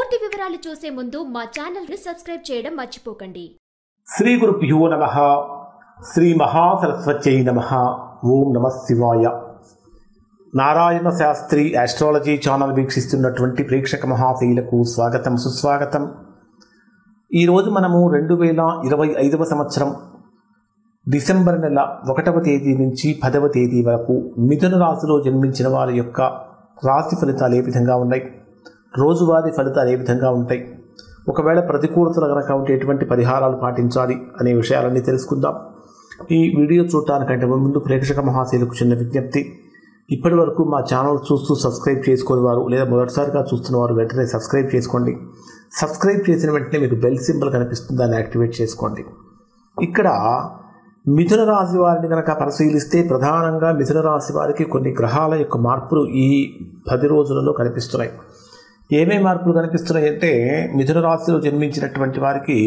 పూర్తి వివరాలు చూసే ముందు మా ఛానల్ ని సబ్స్క్రైబ్ చేయడం మర్చిపోకండి. శ్రీ గురుభ్యో నమః. శ్రీ మహాసరస్వత్యై నమః. ఓం నమః శివాయ. నారాయణ శాస్త్రి ఆస్ట్రాలజీ ఛానల్ వీక్షిస్తున్నటువంటి ప్రేక్షక మహాశైలకు స్వాగతం, సుస్వాగతం. ఈరోజు మనము 2025వ సంవత్సరం డిసెంబర్ నెల 1వ తేదీ నుంచి 10వ తేదీ వరకు మిథున రాశిలో జన్మించిన వారి యొక్క రాశి ఫలితాలు ఏ విధంగా ఉన్నాయి, రోజువారీ ఫలితాలు ఏ విధంగా ఉంటాయి, ఒకవేళ ప్రతికూలతలు కనుక ఉంటే ఎటువంటి పరిహారాలు పాటించాలి అనే విషయాలన్నీ తెలుసుకుందాం. ఈ వీడియో చూడటానికంటే ముందు ప్రేక్షక మహాశైలకు చిన్న విజ్ఞప్తి. ఇప్పటి వరకు మా ఛానల్ చూస్తూ సబ్స్క్రైబ్ చేసుకునే వారు లేదా మొదటిసారిగా చూస్తున్న వారు వెంటనే సబ్స్క్రైబ్ చేసుకోండి. సబ్స్క్రైబ్ చేసిన వెంటనే మీకు బెల్ సింబల్ కనిపిస్తుంది, దాన్ని యాక్టివేట్ చేసుకోండి. ఇక్కడ మిథున రాశి వారిని కనుక పరిశీలిస్తే ప్రధానంగా మిథున రాశి వారికి కొన్ని గ్రహాల యొక్క మార్పులు ఈ 10 రోజులలో కనిపిస్తున్నాయి. ఏమేమి మార్పులు కనిపిస్తున్నాయి అంటే, మిథున రాశిలో జన్మించినటువంటి వారికి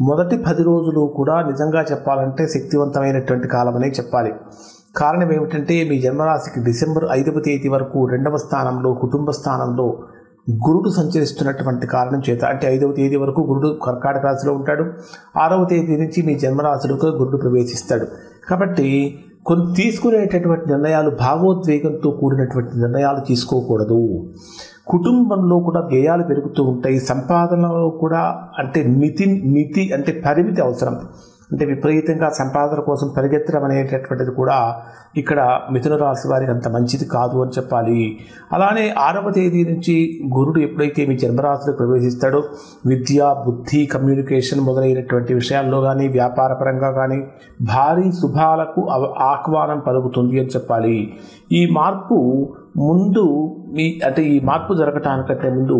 మొదటి 10 రోజులు కూడా నిజంగా చెప్పాలంటే శక్తివంతమైనటువంటి కాలం అనే చెప్పాలి. కారణం ఏమిటంటే, మీ జన్మరాశికి డిసెంబర్ 5వ తేదీ వరకు 2వ స్థానంలో కుటుంబ స్థానంలో గురుడు సంచరిస్తున్నటువంటి కారణం చేత, అంటే 5వ తేదీ వరకు గురుడు కర్కాటక రాశిలో ఉంటాడు. 6వ తేదీ నుంచి మీ జన్మరాశిలోకి గురుడు ప్రవేశిస్తాడు. కాబట్టి కొన్ని తీసుకునేటటువంటి నిర్ణయాలు భావోద్వేగంతో కూడినటువంటి నిర్ణయాలు తీసుకోకూడదు. కుటుంబంలో కూడా వ్యయాలు పెరుగుతూ ఉంటాయి. సంపాదనలో కూడా అంటే మితి అంటే పరిమితి అవసరం. అంటే విపరీతంగా సంపాదన కోసం పరిగెత్తడం అనేటటువంటిది కూడా ఇక్కడ మిథున రాశి వారికి అంత మంచిది కాదు అని చెప్పాలి. అలానే 6వ తేదీ నుంచి గురుడు ఎప్పుడైతే మీ జన్మరాశిలో ప్రవేశిస్తాడో విద్య, బుద్ధి, కమ్యూనికేషన్ మొదలైనటువంటి విషయాల్లో కానీ వ్యాపారపరంగా కానీ భారీ శుభాలకు ఆహ్వానం పలుకుతుంది అని చెప్పాలి. ఈ మార్పు ఈ మార్పు జరగటానికంటే ముందు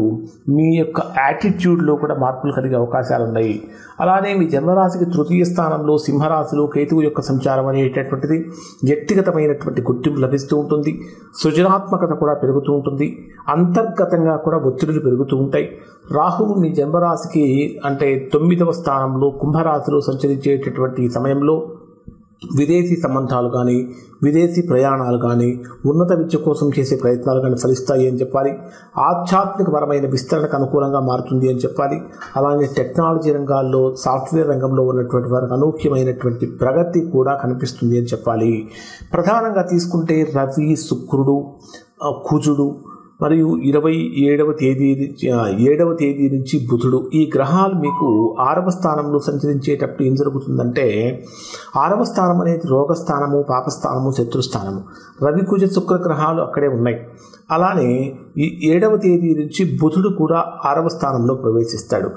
మీ యొక్క యాటిట్యూడ్లో కూడా మార్పులు కలిగే అవకాశాలు ఉన్నాయి. అలానే మీ జన్మరాశికి 3వ స్థానంలో సింహరాశిలో కేతువు యొక్క సంచారం అనేటటువంటిది వ్యక్తిగతమైనటువంటి గుర్తింపు లభిస్తూ ఉంటుంది. సృజనాత్మకత కూడా పెరుగుతూ ఉంటుంది. అంతర్గతంగా కూడా ఒత్తిడులు పెరుగుతూ ఉంటాయి. రాహువు మీ జన్మరాశికి అంటే 9వ స్థానంలో కుంభరాశిలో సంచరించేటటువంటి సమయంలో విదేశీ సంబంధాలు కానీ విదేశీ ప్రయాణాలు కానీ ఉన్నత విద్య కోసం చేసే ప్రయత్నాలు కానీ ఫలిస్తాయి అని చెప్పాలి. ఆధ్యాత్మికపరమైన విస్తరణకు అనుకూలంగా మారుతుంది అని చెప్పాలి. అలానే టెక్నాలజీ రంగాల్లో, సాఫ్ట్వేర్ రంగంలో ఉన్నటువంటి వారికి అనూహ్యమైనటువంటి ప్రగతి కూడా కనిపిస్తుంది అని చెప్పాలి. ప్రధానంగా తీసుకుంటే రవి, శుక్రుడు, కుజుడు మరియు 27వ తేదీ నుంచి బుధుడు, ఈ గ్రహాలు మీకు 6వ స్థానంలో సంచరించేటప్పుడు ఏం జరుగుతుందంటే, 6వ స్థానం అనేది రోగస్థానము, పాపస్థానము, శత్రుస్థానము. రవి, కుజ, శుక్ర గ్రహాలు అక్కడే ఉన్నాయి. అలానే ఈ 7వ తేదీ నుంచి బుధుడు కూడా 6వ స్థానంలో ప్రవేశిస్తాడు.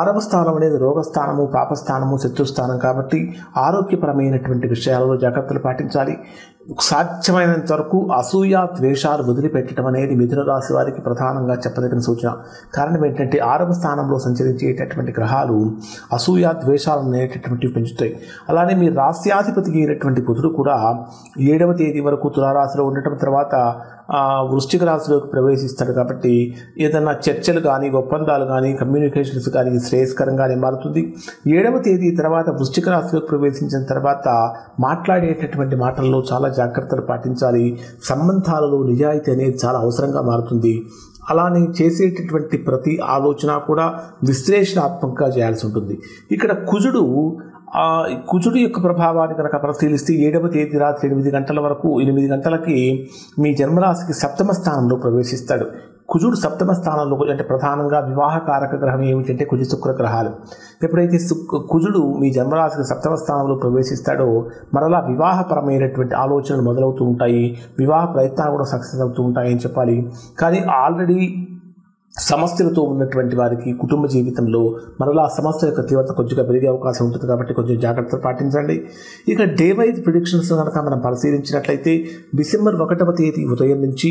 6వ స్థానం అనేది రోగస్థానము, పాపస్థానము, శత్రుస్థానం కాబట్టి ఆరోగ్యపరమైనటువంటి విషయాలలో జాగ్రత్తలు పాటించాలి. సాధ్యమైనంత వరకు అసూయ, ద్వేషాలు వదిలిపెట్టడం అనేది మిథున రాశి వారికి ప్రధానంగా చెప్పదగిన సూచన. కారణం ఏంటంటే 6వ స్థానంలో సంచరించేటటువంటి గ్రహాలు అసూయ, ద్వేషాలు అనేటటువంటివి పెంచుతాయి. అలానే మీ రాశ్యాధిపతి అయినటువంటి బుధుడు కూడా 7వ తేదీ వరకు తులారాశిలో ఉండటం, తర్వాత వృశ్చిక రాశిలోకి ప్రవేశిస్తాడు. కాబట్టి ఏదైనా చర్చలు కానీ, ఒప్పందాలు కానీ, కమ్యూనికేషన్స్ కానీ శ్రేయస్కరంగానే మారుతుంది. 7వ తేదీ తర్వాత వృశ్చిక రాశిలోకి ప్రవేశించిన తర్వాత మాట్లాడేటటువంటి మాటల్లో చాలా జాగ్రత్తలు పాటించాలి. సంబంధాలలో నిజాయితీ అనేది చాలా అవసరంగా మారుతుంది. అలానే చేసేటటువంటి ప్రతి ఆలోచన కూడా విశ్లేషణాత్మకంగా చేయాల్సి ఉంటుంది. ఇక్కడ కుజుడు యొక్క ప్రభావాన్ని కనుక పరిశీలిస్తే 7వ తేదీ రాత్రి 8 గంటల వరకు 8 గంటలకి మీ జన్మరాశికి 7వ స్థానంలో ప్రవేశిస్తాడు. కుజుడు 7వ స్థానంలో అంటే ప్రధానంగా వివాహకారక గ్రహం ఏమిటంటే కుజ, శుక్ర గ్రహాలు. ఎప్పుడైతే కుజుడు మీ జన్మరాశికి 7వ స్థానంలో ప్రవేశిస్తాడో మరలా వివాహపరమైనటువంటి ఆలోచనలు మొదలవుతూ ఉంటాయి. వివాహ ప్రయత్నాలు కూడా సక్సెస్ అవుతూ ఉంటాయని చెప్పాలి. కానీ ఆల్రెడీ సమస్యలతో ఉన్నటువంటి వారికి కుటుంబ జీవితంలో మరలా సమస్య యొక్క తీవ్రత కొద్దిగా పెరిగే అవకాశం ఉంటుంది. కాబట్టి కొంచెం జాగ్రత్తలు పాటించండి. ఇక డే వైజ్ ప్రిడిక్షన్స్ కనుక మనం పరిశీలించినట్లయితే డిసెంబర్ 1వ తేదీ ఉదయం నుంచి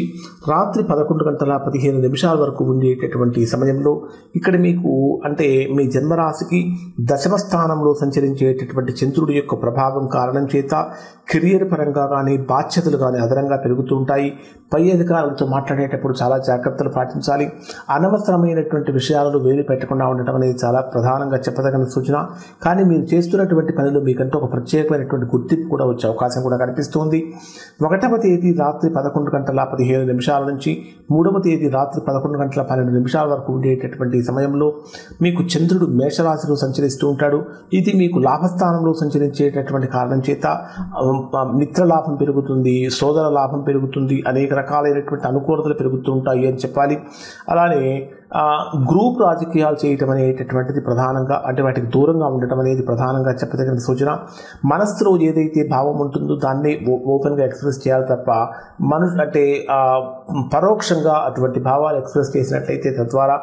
రాత్రి 11:15 వరకు ఉండేటటువంటి సమయంలో ఇక్కడ మీకు అంటే మీ జన్మరాశికి 10వ స్థానంలో సంచరించేటటువంటి చంద్రుడి యొక్క ప్రభావం కారణం చేత కెరియర్ పరంగా కానీ బాధ్యతలు కానీ అదనంగా పెరుగుతూ ఉంటాయి. పై అధికారులతో మాట్లాడేటప్పుడు చాలా జాగ్రత్తలు పాటించాలి. అనవసరమైనటువంటి విషయాలను వేలు పెట్టకుండా ఉండటం అనేది చాలా ప్రధానంగా చెప్పదగిన సూచన. కానీ మీరు చేస్తున్నటువంటి పనిలో మీకంటూ ఒక ప్రత్యేకమైనటువంటి గుర్తింపు కూడా వచ్చే అవకాశం కూడా కనిపిస్తుంది. 1వ తేదీ రాత్రి 11:15 నుంచి 3వ తేదీ రాత్రి 11:12 వరకు ఉండేటటువంటి సమయంలో మీకు చంద్రుడు మేషరాశిలో సంచరిస్తూ ఉంటాడు. ఇది మీకు లాభస్థానంలో సంచరించేటటువంటి కారణం చేత మిత్రలాభం పెరుగుతుంది, సోదర లాభం పెరుగుతుంది, అనేక రకాలైనటువంటి అనుకూలతలు పెరుగుతూ ఉంటాయి అని చెప్పాలి. అలానే గ్రూప్ రాజకీయాలు చేయటం అనేటటువంటిది ప్రధానంగా, అంటే వాటికి దూరంగా ఉండటం అనేది ప్రధానంగా చెప్పదగిన సూచన. మనస్సులో ఏదైతే భావం ఉంటుందో దాన్ని ఓపెన్గా ఎక్స్ప్రెస్ చేయాలి తప్ప అంటే పరోక్షంగా అటువంటి భావాలు ఎక్స్ప్రెస్ చేసినట్లయితే తద్వారా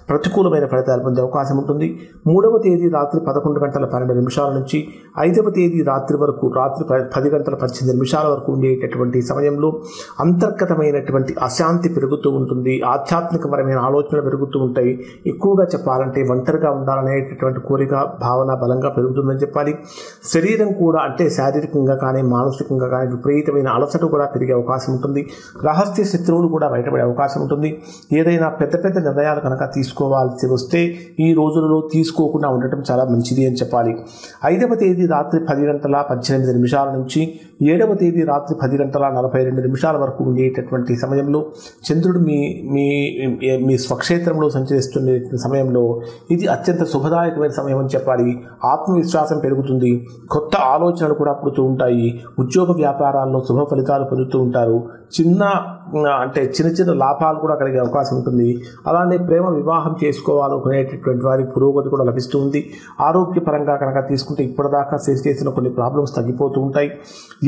ప్రతికూలమైన ఫలితాలు పొందే అవకాశం ఉంటుంది. 3వ తేదీ రాత్రి 11:12 నుంచి 5వ తేదీ రాత్రి 10:18 వరకు ఉండేటటువంటి సమయంలో అంతర్గతమైనటువంటి అశాంతి పెరుగుతూ ఉంటుంది. ఆధ్యాత్మికపరమైన ఆలోచనలు పెరుగుతూ ఉంటాయి. ఎక్కువగా చెప్పాలంటే ఒంటరిగా ఉండాలనేటటువంటి కోరిక, భావన బలంగా పెరుగుతుందని చెప్పాలి. శరీరం కూడా, అంటే శారీరకంగా కానీ మానసికంగా కానీ విపరీతమైన అలసట కూడా పెరిగే అవకాశం ఉంటుంది. రహస్య శత్రువులు కూడా బయటపడే అవకాశం ఉంటుంది. ఏదైనా పెద్ద పెద్ద నిర్ణయాలు కనుక తీసుకోవాల్సి వస్తే ఈ రోజులలో తీసుకోకుండా ఉండటం చాలా మంచిది అని చెప్పాలి. 5వ తేదీ రాత్రి 10:18 నుంచి 7వ తేదీ రాత్రి 10:42 వరకు ఉండేటటువంటి సమయంలో చంద్రుడు మీ స్వక్షేత్రంలో సంచరిస్తున్న సమయంలో ఇది అత్యంత శుభదాయకమైన సమయం అని చెప్పాలి. ఆత్మవిశ్వాసం పెరుగుతుంది, కొత్త ఆలోచనలు కూడా పుడుతూ ఉంటాయి. ఉద్యోగ వ్యాపారాల్లో శుభ ఫలితాలు పొందుతూ ఉంటారు. చిన్న చిన్న లాభాలు కూడా కలిగే అవకాశం ఉంటుంది. అలానే ప్రేమ వివాహం చేసుకోవాలనుకునేటటువంటి వారికి పురోగతి కూడా లభిస్తూ ఉంది. ఆరోగ్యపరంగా కనుక తీసుకుంటే ఇప్పటిదాకా ఫేస్ చేసిన కొన్ని ప్రాబ్లమ్స్ తగ్గిపోతూ ఉంటాయి.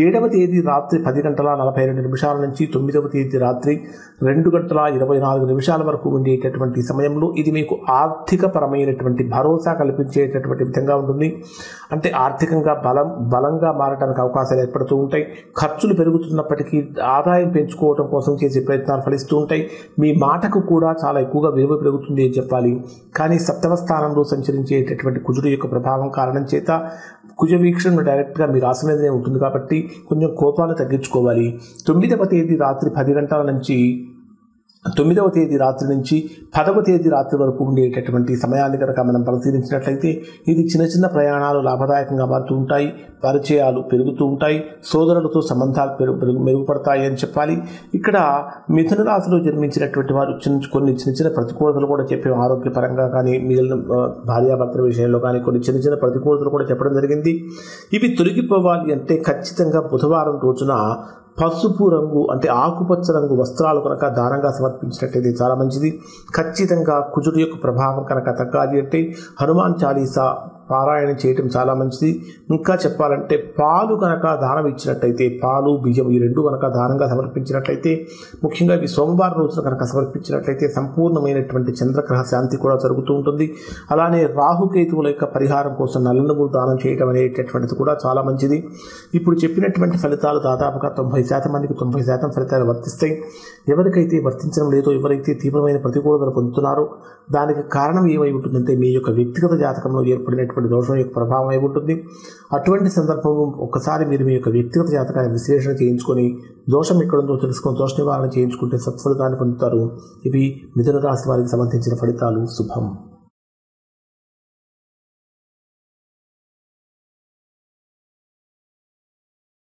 7వ తేదీ రాత్రి 10:42 నుంచి 9వ తేదీ రాత్రి 2:24 వరకు ఉండేటటువంటి సమయంలో ఇది మీకు ఆర్థికపరమైనటువంటి భరోసా కల్పించేటటువంటి విధంగా ఉంటుంది. అంటే ఆర్థికంగా బలంగా మారడానికి అవకాశాలు ఏర్పడుతూ ఉంటాయి. ఖర్చులు పెరుగుతున్నప్పటికీ ఆదాయం పెంచుకోవడం కోసం చేసే ప్రయత్నాలు ఫలిస్తూ ఉంటాయి. మీ మాటకు కూడా చాలా ఎక్కువగా విలువ పెరుగుతుంది అని చెప్పాలి. కానీ 7వ స్థానంలో సంచరించేటటువంటి కుజుడు యొక్క ప్రభావం కారణం చేత కుజ వీక్షణ డైరెక్ట్గా మీ రాశి మీదనే ఉంటుంది కాబట్టి కొంచెం కోపాన్ని తగ్గించుకోవాలి. 9వ తేదీ రాత్రి 10 నుంచి 9వ తేదీ రాత్రి నుంచి 10వ తేదీ రాత్రి వరకు ఉండేటటువంటి సమయాన్ని కనుక మనం పరిశీలించినట్లయితే ఇది చిన్న చిన్న ప్రయాణాలు లాభదాయకంగా మారుతూ ఉంటాయి. పరిచయాలు పెరుగుతూ ఉంటాయి. సోదరులతో సంబంధాలు మెరుగుపడతాయి అని చెప్పాలి. ఇక్కడ మిథున రాశిలో జన్మించినటువంటి వారు కొన్ని చిన్న ప్రతికూలతలు కూడా చెప్పాము. ఆరోగ్యపరంగా కానీ మిగిలిన భార్యాభర్తల విషయంలో కానీ కొన్ని చిన్న ప్రతికూలతలు కూడా చెప్పడం జరిగింది. ఇవి తొలగిపోవాలి అంటే ఖచ్చితంగా బుధవారం రోజున పసుపు రంగు, అంటే ఆకుపచ్చ రంగు వస్త్రాలు కనుక దానంగా సమర్పించినట్టయితే చాలా మంచిది. ఖచ్చితంగా కుజుడు యొక్క ప్రభావం కనుక తగ్గాలి అంటే హనుమాన్ చాలీసా పారాయణం చేయటం చాలా మంచిది. ఇంకా చెప్పాలంటే పాలు కనుక దానం ఇచ్చినట్టయితే, పాలు బియ్యం ఈ రెండు కనుక దానంగా సమర్పించినట్లయితే, ముఖ్యంగా ఇవి సోమవారం రోజున కనుక సమర్పించినట్లయితే సంపూర్ణమైనటువంటి చంద్రగ్రహ శాంతి కూడా జరుగుతూ ఉంటుంది. అలానే రాహుకేతువుల యొక్క పరిహారం కోసం నల్ల నువ్వులు దానం చేయడం అనేటటువంటిది కూడా చాలా మంచిది. ఇప్పుడు చెప్పినటువంటి ఫలితాలు దాదాపుగా 90% మందికి 90% ఫలితాలు వర్తిస్తాయి. ఎవరికైతే వర్తించడం లేదో, ఎవరైతే తీవ్రమైన ప్రతికూలతలు పొందుతున్నారో దానికి కారణం ఏమై ఉంటుందంటే మీ యొక్క వ్యక్తిగత జాతకంలో ఏర్పడినటువంటి దోషం యొక్క ప్రభావం అయి ఉంటుంది. అటువంటి సందర్భంలో ఒక్కసారి మీరు మీ యొక్క వ్యక్తిగత జాతకాన్ని విశ్లేషణ చేయించుకొని దోషం ఎక్కడుందో తెలుసుకొని దోష నివారణ చేయించుకుంటే సత్ఫలితాన్ని పొందుతారు. ఇవి మిథున రాశి వారికి సంబంధించిన ఫలితాలు. శుభం.